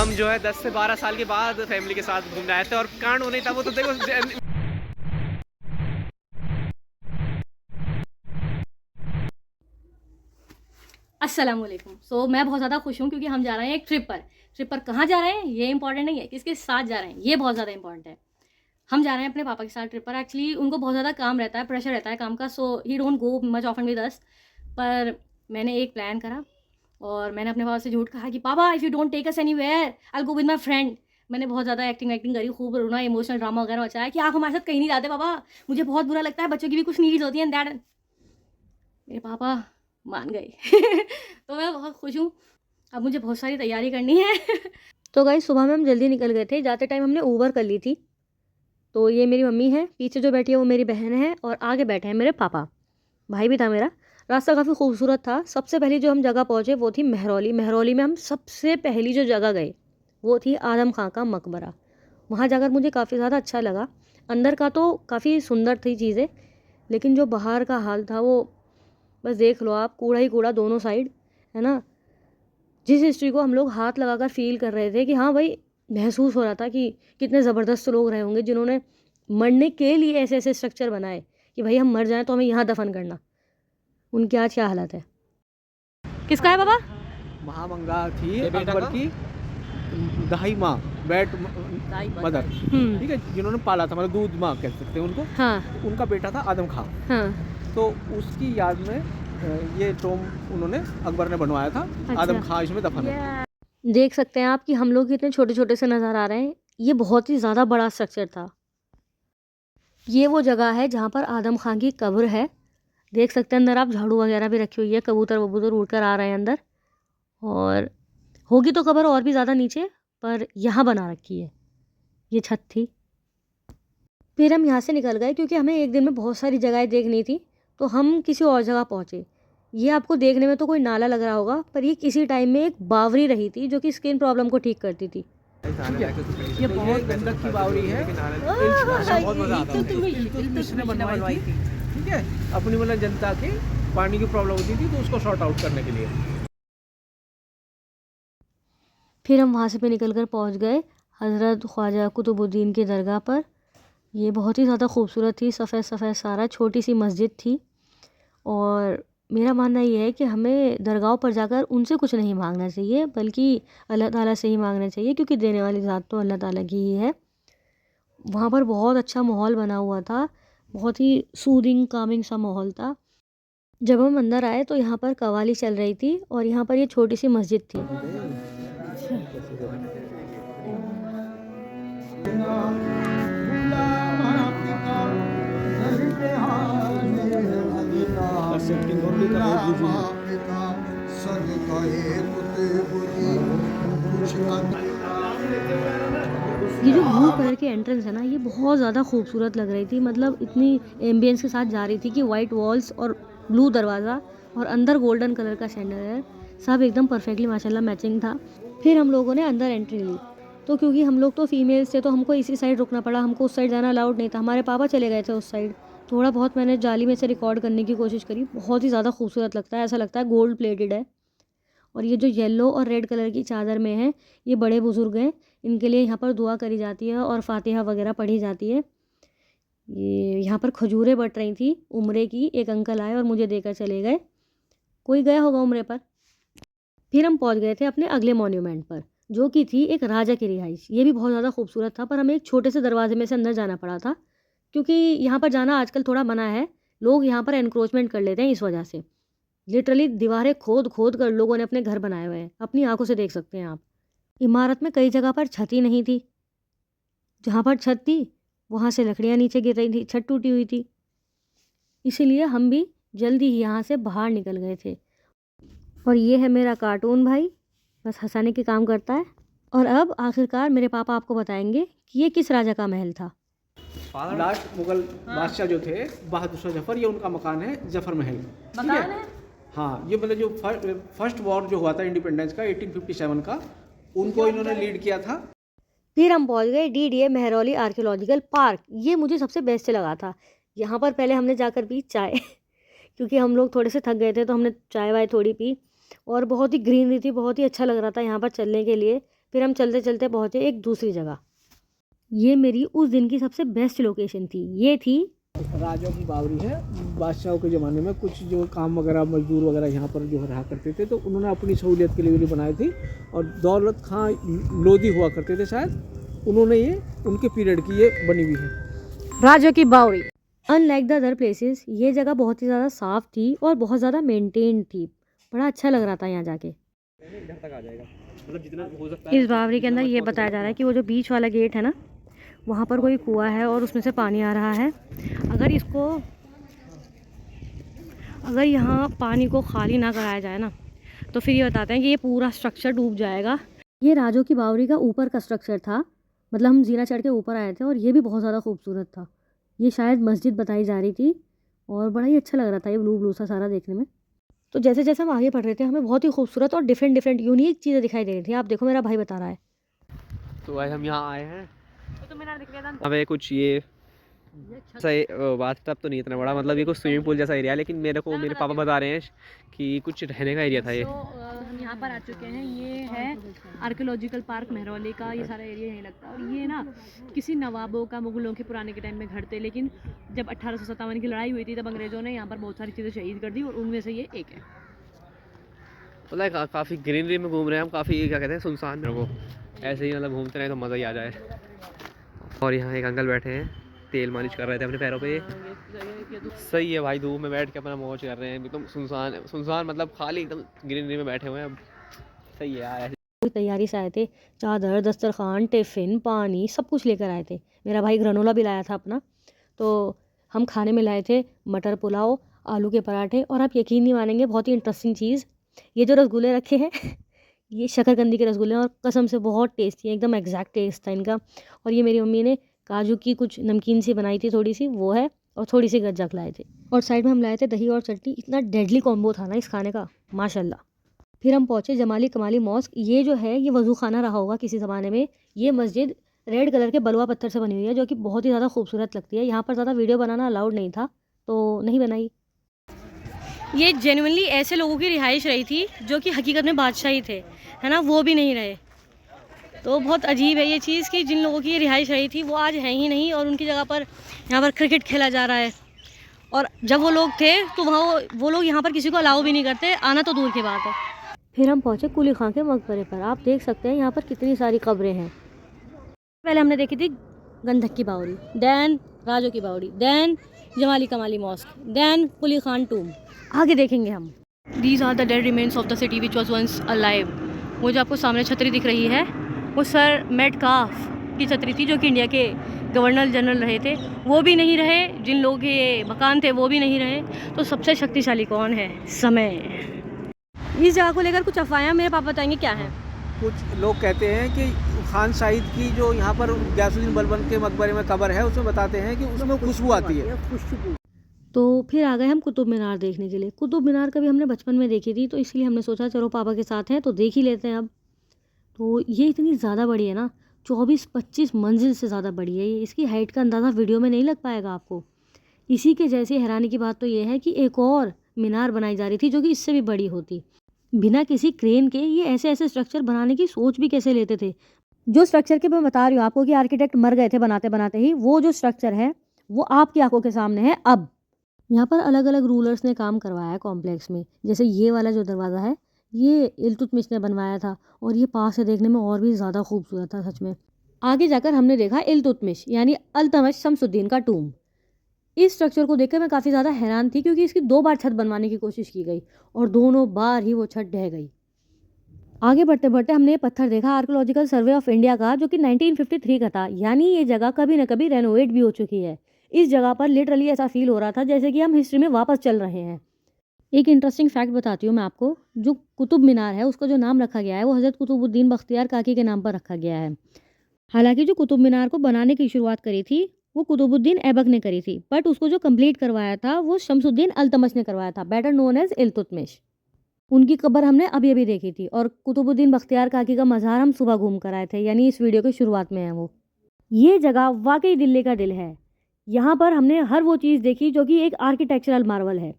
हम जो है 10 से 12 साल के बाद फैमिली के साथ घूमने आए थे और कांड वो नहीं था, वो तो देखो। अस्सलाम वालेकुम। मैं बहुत ज़्यादा खुश हूँ क्योंकि हम जा रहे हैं एक ट्रिप पर कहाँ जा रहे हैं ये इंपॉर्टेंट नहीं है, किसके साथ जा रहे हैं ये बहुत ज़्यादा इंपॉर्टेंट है। हम जा रहे हैं अपने पापा के साथ ट्रिप पर। एक्चुअली उनको बहुत ज़्यादा काम रहता है, प्रेशर रहता है काम का, so he don't go much often with us. पर मैंने एक प्लान करा और मैंने अपने पापा से झूठ कहा कि पापा if you don't take us anywhere I will go with my friend. मैंने बहुत ज़्यादा एक्टिंग करी, खूब रोना, इमोशनल ड्रामा वगैरह मचाया कि आप हमारे साथ कहीं नहीं जाते पापा, मुझे बहुत बुरा लगता है, बच्चों की भी कुछ नीड्स होती हैं दैट। मेरे पापा मान गए। तो मैं बहुत खुश हूँ। अब मुझे बहुत सारी तैयारी करनी है। तो गाइस सुबह में हम जल्दी निकल गए थे, जाते टाइम हमने ऊबर कर ली थी। तो ये मेरी मम्मी है, पीछे जो बैठी है वो मेरी बहन है और आगे बैठे हैं मेरे पापा, भाई भी था मेरा। रास्ता काफ़ी खूबसूरत था। सबसे पहली जो हम जगह पहुँचे वो थी महरौली। महरौली में हम सबसे पहली जो जगह गए वो थी आदम खां का मकबरा। वहाँ जाकर मुझे काफ़ी ज़्यादा अच्छा लगा। अंदर का तो काफ़ी सुंदर थी चीज़ें, लेकिन जो बाहर का हाल था वो बस देख लो आप, कूड़ा ही कूड़ा दोनों साइड, है ना। जिस हिस्ट्री को हम लोग हाथ लगाकर फील कर रहे थे कि हाँ भाई, महसूस हो रहा था कि कितने ज़बरदस्त लोग रहे होंगे जिन्होंने मरने के लिए ऐसे ऐसे स्ट्रक्चर बनाए कि भाई हम मर जाएं तो हमें यहाँ दफन करना। उनकी आज क्या हालत है। किसका है बाबा? महामंगा थी अकबर की दाई माँ, बैट मदर, ठीक है, जिन्होंने पाला था, मतलब दूध माँ कह सकते हैं उनको। हाँ उनका बेटा था आदम खां। हाँ। तो उसकी याद में ये टोम उन्होंने अकबर ने बनवाया था। अच्छा। आदम खां इसमें दफन है। देख सकते हैं आप कि हम लोग कितने छोटे छोटे से नज़र आ रहे हैं, ये बहुत ही ज़्यादा बड़ा स्ट्रक्चर था। ये वो जगह है जहाँ पर आदम खां की कब्र है। देख सकते हैं अंदर आप, झाड़ू वगैरह भी रखी हुई है, कबूतर वबूतर उड़कर आ रहे हैं अंदर। और होगी तो कब्र और भी ज़्यादा नीचे, पर यहाँ बना रखी है, ये छत थी। फिर हम यहाँ से निकल गए क्योंकि हमें एक दिन में बहुत सारी जगहें देखनी थी, तो हम किसी और जगह पहुँचे। ये आपको देखने में तो कोई नाला लग रहा होगा, पर ये किसी टाइम में एक बावरी रही थी जो कि स्किन प्रॉब्लम को ठीक करती थी। ये बहुत गंदक की बावरी है। बहुत मजा आता है। इल्तुतमिश ने बनवाई थी, ठीक है, अपनी मतलब जनता के पानी की प्रॉब्लम होती थी तो उसको सॉर्ट आउट करने के लिए। फिर हम वहाँ से पे निकल कर पहुँच गए हज़रत ख्वाजा कुतुबुद्दीन की दरगाह पर। ये बहुत ही ज़्यादा खूबसूरत थी, सफ़ेद सफ़ेद सारा, छोटी सी मस्जिद थी। और मेरा मानना ये है कि हमें दरगाहों पर जाकर उनसे कुछ नहीं मांगना चाहिए, बल्कि अल्लाह ताला से ही मांगना चाहिए, क्योंकि देने वाली ज़ात तो अल्लाह ताला की ही है। वहाँ पर बहुत अच्छा माहौल बना हुआ था, बहुत ही सूदिंग कामिंग सा माहौल था। जब हम अंदर आए तो यहाँ पर कव्वाली चल रही थी और यहाँ पर ये छोटी सी मस्जिद थी। ये जो ब्लू कलर की एंट्रेंस है ना, ये बहुत ज़्यादा खूबसूरत लग रही थी। मतलब इतनी एम्बियंस के साथ जा रही थी कि वाइट वॉल्स और ब्लू दरवाज़ा और अंदर गोल्डन कलर का सैंडल, सब एकदम परफेक्टली माशाल्लाह मैचिंग था। फिर हम लोगों ने अंदर एंट्री ली, तो क्योंकि हम लोग तो फीमेल्स थे तो हमको इसी साइड रुकना पड़ा, हमको उस साइड जाना अलाउड नहीं था। हमारे पापा चले गए थे उस साइड। थोड़ा बहुत मैंने जाली में से रिकॉर्ड करने की कोशिश करी। बहुत ही ज़्यादा खूबसूरत लगता है, ऐसा लगता है गोल्ड प्लेटेड है। और ये जो येलो और रेड कलर की चादर में है, ये बड़े बुजुर्ग हैं, इनके लिए यहाँ पर दुआ करी जाती है और फातिहा वगैरह पढ़ी जाती है। ये यहाँ पर खजूरें बट रही थी उम्रे की, एक अंकल आए और मुझे देकर चले गए। कोई गया होगा उम्रे पर। फिर हम पहुँच गए थे अपने अगले मॉन्यूमेंट पर, जो कि थी एक राजा की रिहाइश। ये भी बहुत ज़्यादा खूबसूरत था, पर हमें एक छोटे से दरवाजे में से अंदर जाना पड़ा था, क्योंकि यहाँ पर जाना आजकल थोड़ा मना है। लोग यहाँ पर एनक्रोचमेंट कर लेते हैं इस वजह से। लिटरली दीवारें खोद खोद कर लोगों ने अपने घर बनाए हुए हैं, अपनी आंखों से देख सकते हैं आप। इमारत में कई जगह पर छत ही नहीं थी, जहाँ पर छत थी वहाँ से लकड़ियाँ नीचे गिर रही थी, छत टूटी हुई थी। इसीलिए हम भी जल्दी ही यहाँ से बाहर निकल गए थे। और ये है मेरा कार्टून भाई, बस हंसाने के काम करता है। और अब आखिरकार मेरे पापा आपको बताएंगे कि ये किस राजा का महल था। लास्ट मुगल बादशाह जो थे बहादुर शाह जफर, ये उनका मकान है, जफर महल। मकान है? हाँ, ये मतलब जो फर्स्ट वॉर जो हुआ था इंडिपेंडेंस का 1857 का, उनको इन्होंने लीड किया था। फिर हम पहुंच गए DDA महरौली आर्कियोलॉजिकल पार्क। ये मुझे सबसे बेस्ट लगा था। यहाँ पर पहले हमने जाकर पी चाय क्योंकि हम लोग थोड़े से थक गए थे, तो हमने चाय वाय थोड़ी पी। और बहुत ही ग्रीनरी थी, बहुत ही अच्छा लग रहा था यहाँ पर चलने के लिए। फिर हम चलते चलते पहुँचे एक दूसरी जगह। ये मेरी उस दिन की सबसे बेस्ट लोकेशन थी। ये थी राजा की बावरी है। बादशाहों के ज़माने में कुछ जो काम वगैरह मजदूर वगैरह यहाँ पर जो रहा करते थे, तो उन्होंने अपनी सहूलियत के लिए भी बनाई थी। और दौलत खां लोधी हुआ करते थे शायद, उन्होंने ये उनके पीरियड की ये बनी हुई है राजा की बावरी। अनलाइक द अदर प्लेसेस, ये जगह बहुत ही ज़्यादा साफ़ थी और बहुत ज़्यादा मेंटेन थी। बड़ा अच्छा लग रहा था यहाँ जाके। इधर तक आ जाएगा, मतलब जितना हो सकता इस बावरी के अंदर ये बताया जा रहा है कि वो जो बीच वाला गेट है ना, वहाँ पर कोई कुआं है और उसमें से पानी आ रहा है। अगर यहाँ पानी को खाली ना कराया जाए ना, तो फिर ये बताते हैं कि ये पूरा स्ट्रक्चर डूब जाएगा। ये राजों की बावरी का ऊपर का स्ट्रक्चर था, मतलब हम जीना चढ़ के ऊपर आए थे और ये भी बहुत ज़्यादा खूबसूरत था। ये शायद मस्जिद बताई जा रही थी और बड़ा ही अच्छा लग रहा था ये ब्लू ब्लू सा सारा देखने में। तो जैसे जैसे हम आगे बढ़ रहे थे, हमें बहुत ही खूबसूरत और डिफरेंट यूनिक चीज़ें दिखाई दे रही थी। आप देखो, मेरा भाई बता रहा है। तो आज हम यहाँ आए हैं, तो मीनार दिख रहा था हमें कुछ ये सही बात तब तो नहीं इतना बड़ा, मतलब ये कुछ स्विमिंग पूल जैसा एरिया है, लेकिन मेरे को मेरे पापा बता रहे हैं कि कुछ रहने का एरिया था ये। हम यहाँ पर आ चुके हैं। ये है आर्कियोलॉजिकल पार्क महरौली का। ये सारा एरिया यहीं लगता है और ये ना किसी नवाबों का, मुगलों के पुराने के टाइम में घर थे, लेकिन जब 1857 की लड़ाई हुई थी तब अंग्रेज़ों ने यहाँ पर बहुत सारी चीज़ें शहीद कर दी और उनमें से ये एक है। मतलब काफ़ी ग्रीनरी में घूम रहे हैं हम, काफ़ी क्या कहते हैं सुनसान को ऐसे ही मतलब घूमते रहे तो मज़ा ही आ जाए। और यहाँ एक अंकल बैठे हैं, तेल मालिश कर रहे थे अपने पैरों पे। सही है भाई, धूप में बैठ के अपना मौज कर रहे हैं, एकदम सुनसान मतलब खाली एकदम ग्रीनरी में बैठे हुए हैं। सही है यार। पूरी तैयारी से आए थे, चादर, दस्तरखान, टिफ़िन, पानी सब कुछ लेकर आए थे। मेरा भाई ग्रनोला भी लाया था अपना। तो हम खाने में लाए थे मटर पुलाव, आलू के पराठे और आप यकीन नहीं मानेंगे, बहुत ही इंटरेस्टिंग चीज़, ये जो रसगुल्ले रखे हैं ये शकरकंदी के रसगुल्ले और कसम से बहुत टेस्टी है, एकदम एग्जैक्ट टेस्ट था इनका। और ये मेरी मम्मी ने काजू की कुछ नमकीन सी बनाई थी थोड़ी सी, वो है, और थोड़ी सी गज्जक लाए थे। और साइड में हम लाए थे दही और चटनी। इतना डेडली कॉम्बो था ना इस खाने का, माशाल्लाह। फिर हम पहुँचे जमाली कमाली मॉस्क। ये जो है ये वज़ू खाना रहा होगा किसी ज़माने में। ये मस्जिद रेड कलर के बलुआ पत्थर से बनी हुई है, जो कि बहुत ही ज़्यादा खूबसूरत लगती है। यहाँ पर ज़्यादा वीडियो बनाना अलाउड नहीं था, तो नहीं बनाई। ये जेन्युइनली ऐसे लोगों की रिहाइश रही थी जो कि हकीकत में बादशाह ही थे, है ना, वो भी नहीं रहे। तो बहुत अजीब है ये चीज़ कि जिन लोगों की रिहाइश रही थी वो आज हैं ही नहीं और उनकी जगह पर यहाँ पर क्रिकेट खेला जा रहा है। और जब वो लोग थे तो वहाँ वो लोग यहाँ पर किसी को अलाउ भी नहीं करते, आना तो दूर की बात है। फिर हम पहुँचे कुली खां के मकबरे पर। आप देख सकते हैं यहाँ पर कितनी सारी कब्रें हैं। पहले हमने देखी थी गंधक की बावरी, दैन राजो की बावरी, then Jamali Kamali mosque, then Quli Khan tomb. आगे देखेंगे हम। These are the dead remains of the city which was once alive. वो जो आपको सामने छतरी दिख रही है वो सर मेटकाफ की छतरी थी, जो कि इंडिया के गवर्नर जनरल रहे थे। वो भी नहीं रहे, जिन लोगों के मकान थे वो भी नहीं रहे। तो सबसे शक्तिशाली कौन है? समय। इस जगह को लेकर कुछ अफवाहें मेरे पापा बताएंगे क्या है। कुछ लोग कहते हैं कि खान साइद की जो यहाँ पर गयासुद्दीन बलबन के मकबरे में कब्र है, उसमें बताते हैं कि उसमें खुशबू आती है। तो फिर आ गए हम कुतुब मीनार देखने के लिए। कुतुब मीनार कभी हमने बचपन में देखी थी, तो इसलिए हमने सोचा चलो पापा के साथ हैं तो देख ही लेते हैं अब। तो ये इतनी ज़्यादा बड़ी है ना, 24-25 मंजिल से ज़्यादा बड़ी है ये। इसकी हाइट का अंदाज़ा वीडियो में नहीं लग पाएगा आपको। इसी के जैसी हैरानी की बात तो ये है कि एक और मीनार बनाई जा रही थी जो कि इससे भी बड़ी होती। बिना किसी क्रेन के ये ऐसे ऐसे स्ट्रक्चर बनाने की सोच भी कैसे लेते थे। जो स्ट्रक्चर के मैं बता रही हूँ आपको कि आर्किटेक्ट मर गए थे बनाते बनाते ही, वो जो स्ट्रक्चर है वो आपकी आंखों के सामने है अब। यहाँ पर अलग अलग रूलर्स ने काम करवाया है कॉम्प्लेक्स में। जैसे ये वाला जो दरवाज़ा है ये इल्तुतमिश ने बनवाया था और ये पास से देखने में और भी ज़्यादा खूबसूरत था सच में। आगे जाकर हमने देखा इल्तुतमिश यानी अल्तमश शमसुद्दीन का टूम। इस स्ट्रक्चर को देखकर मैं काफ़ी ज़्यादा हैरान थी, क्योंकि इसकी 2 बार छत बनवाने की कोशिश की गई और दोनों बार ही वो छत ढह गई। आगे बढ़ते बढ़ते हमने ये पत्थर देखा आर्कियोलॉजिकल सर्वे ऑफ इंडिया का, जो कि 1953 का था। यानी ये जगह कभी न कभी रेनोवेट भी हो चुकी है। इस जगह पर लिटरली ऐसा फील हो रहा था जैसे कि हम हिस्ट्री में वापस चल रहे हैं। एक इंटरेस्टिंग फैक्ट बताती हूँ मैं आपको। जो कुतुब मीनार है उसका जो नाम रखा गया है वो हज़रत कुतुबुद्दीन बख्तियार काकी के नाम पर रखा गया है। हालांकि जो कुतुब मीनार को बनाने की शुरुआत करी थी वो कुतुबुद्दीन ऐबक ने करी थी, बट उसको जो कंप्लीट करवाया था वो शमसुद्दीन अल्तमश ने करवाया था, बेटर नोन एज इल्तुतमिश। उनकी कब्र हमने अभी अभी देखी थी और कुतुबुद्दीन बख्तियार काकी का मज़ार हम सुबह घूम कर आए थे, यानी इस वीडियो की शुरुआत में है वो। ये जगह वाकई दिल्ली का दिल है। यहाँ पर हमने हर वो चीज़ देखी जो कि एक आर्किटेक्चरल मार्वल है।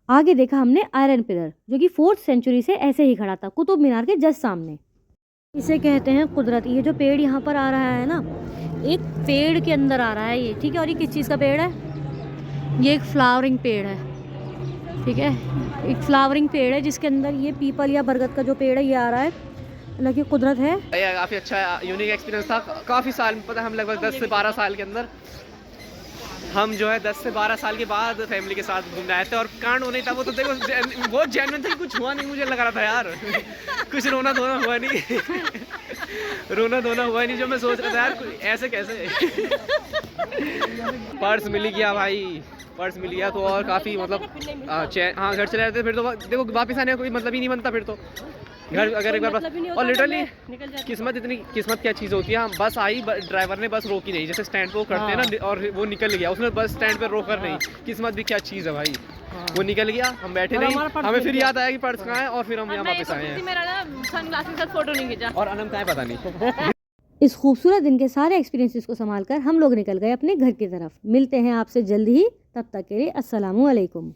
आगे देखा हमने आयरन पिलर जो कि 4th सेंचुरी से ऐसे ही खड़ा था कुतुब मीनार के जस्ट सामने। इसे कहते हैं कुदरत। ये जो पेड़ यहाँ पर आ रहा है ना, एक पेड़ के अंदर आ रहा है ये, ठीक है। और ये किस चीज़ का पेड़ है? ये एक फ्लावरिंग पेड़ है, ठीक है। एक फ्लावरिंग पेड़ है जिसके अंदर ये पीपल या बरगद का जो पेड़ है ये आ रहा है। हालांकि कुदरत है। काफ़ी अच्छा यूनिक एक्सपीरियंस था। काफ़ी साल, पता है हम लगभग 10 से 12 साल के अंदर हम जो है 10 से 12 साल के बाद फैमिली के साथ घूमने आए थे। और कांड होने था वो तो देखो बहुत जेन्युइन था, कुछ हुआ नहीं मुझे लग रहा था यार। कुछ रोना धोना हुआ नहीं। रोना धोना हुआ नहीं, जो मैं सोच रहा था यार ऐसे कैसे। पर्स मिल गया भाई, पर्स मिल गया तो और काफ़ी मतलब हाँ घर चले जाते फिर तो देखो वापस आने का कोई मतलब ही नहीं बनता फिर तो। घर अगर एक बार और लिटरली किस्मत क्या चीज़ होती है। हम बस आई, ड्राइवर ने बस रोकी नहीं, जैसे स्टैंड पे वो करते हैं ना, और वो निकल गया, उसने बस स्टैंड पे रोक कर नहीं। किस्मत भी क्या चीज़ है भाई, वो निकल गया, हम बैठे नहीं, हमें फिर याद आया कि पर्स कहाँ है, और फिर हम यहाँ वापस आए हैं। मेरा ना सनग्लासेस के साथ फोटो नहीं खींचा और अनम कहाँ है पता नहीं। इस खूबसूरत दिन के सारे एक्सपीरियंसेस को संभाल कर हम लोग निकल गए अपने घर की तरफ। मिलते हैं आपसे जल्दी ही, तब तक के लिए अस्सलामु अलैकुम।